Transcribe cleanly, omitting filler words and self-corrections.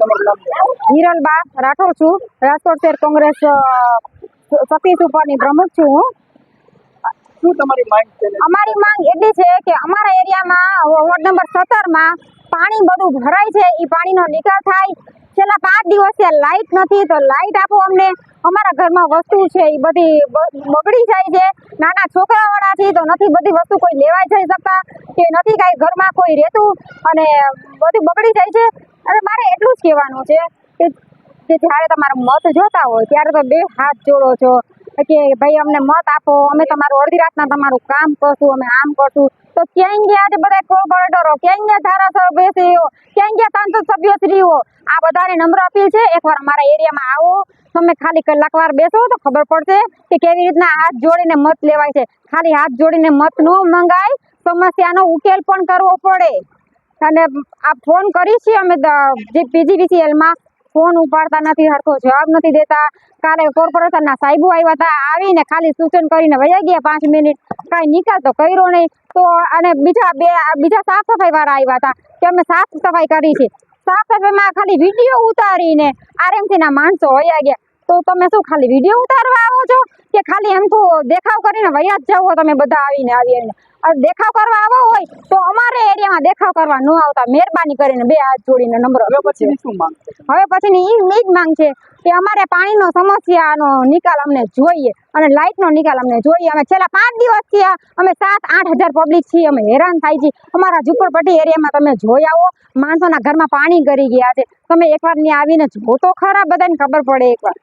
તમારું નામ હિરલબા રાઠોડ છું, રાજકોટ શહેર કોંગ્રેસ સતીશ ઉપરની પ્રમુખ છું હું। શું તમારી માંગ છે? અમારી માંગ એટલી છે કે અમારા એરિયામાં વોર્ડ નંબર 17 માં પાણી બધું ભરાય છે, એ પાણીનો નિકાલ થાય। છેલ્લા 5 દિવસથી લાઇટ નથી, તો લાઇટ આપો અમને। અમારા ઘરમાં વસ્તુ છે એ બધી બગડી જાય છે, નાના છોકરાવાળા છે તો નથી બધી વસ્તુ કોઈ લેવાઈ જઈ શકતા કે નથી કાંઈ ઘરમાં કોઈ રહેતું, અને બધી બગડી જાય છે। અને મારે એટલું જ કહેવાનું છે કે જ્યારે તમારા મત જોતા હોય ત્યારે તો 2 હાથ જોડો છો કે ભાઈ અમને મત આપો, અમે તમારું અડધી રાતના તમારું કામ કરશું, અમે આમ કરશું। તો ક્યાંય ગયા છે બધા કોર્પોરેટરો, ક્યાંય ગયા ધારાસભ્યશ્રીઓ, ક્યાંય ગયા સાંસદ સભ્યશ્રીઓ? આ બધાને નમ્ર અપીલ છે, એકવાર અમારા એરિયામાં આવો, તમે ખાલી કલાકવાર બેસો તો ખબર પડશે કે કેવી રીતના હાથ જોડીને મત લેવાય છે। ખાલી હાથ જોડીને મત ન મંગાય, સમસ્યાનો ઉકેલ પણ કરવો પડે। અને આ ફોન કરી છીએ અમે જે PGVCL માં, ફોન ઉપાડતા નથી, હરખો જવાબ નથી દેતા। કાલે કોર્પોરેશનના સાહેબો આવ્યા હતા, આવીને ખાલી સૂચન કરીને વયા ગયા 5 મિનિટ, કાંઈ નિકાલ તો કર્યો નહીં। તો અને બીજા સાફ સફાઈ વાળા આવ્યા હતા કે અમે સાફ સફાઈ કરી છે, સાફ સફાઈમાં ખાલી વિડીયો ઉતારીને RMC ના માણસો વયા ગયા। તો તમે શું ખાલી વિડીયો ઉતારવા આવો છો કે ખાલી એમ તો દેખાવ કરીને વયા જ જાવ? તમે બધા આવીને દેખાવ કરવા આવો હોય તો અમારે એરિયામાં દેખાવ કરવા ન આવતા, મહેરબાની કરીને 2 હાથ જોડીને નમ્ર। હવે પછીની શું માંગ છે? હવે પછીની એ જ માંગ છે કે અમારે પાણીનો સમસ્યાનો નિકાલ અમને જોઈએ અને લાઇટનો નિકાલ અમને જોઈએ। અમે છેલ્લા 5 દિવસથી અમે 7-8 હજાર પબ્લિક છીએ, અમે હેરાન થાય છીએ। અમારા ઝુંપડપટ્ટી એરિયામાં તમે જોઈ આવો, માણસોના ઘરમાં પાણી ગરી ગયા છે। તમે એકવાર ત્યાં આવીને જો તો ખરા, બધાને ખબર પડે એકવાર।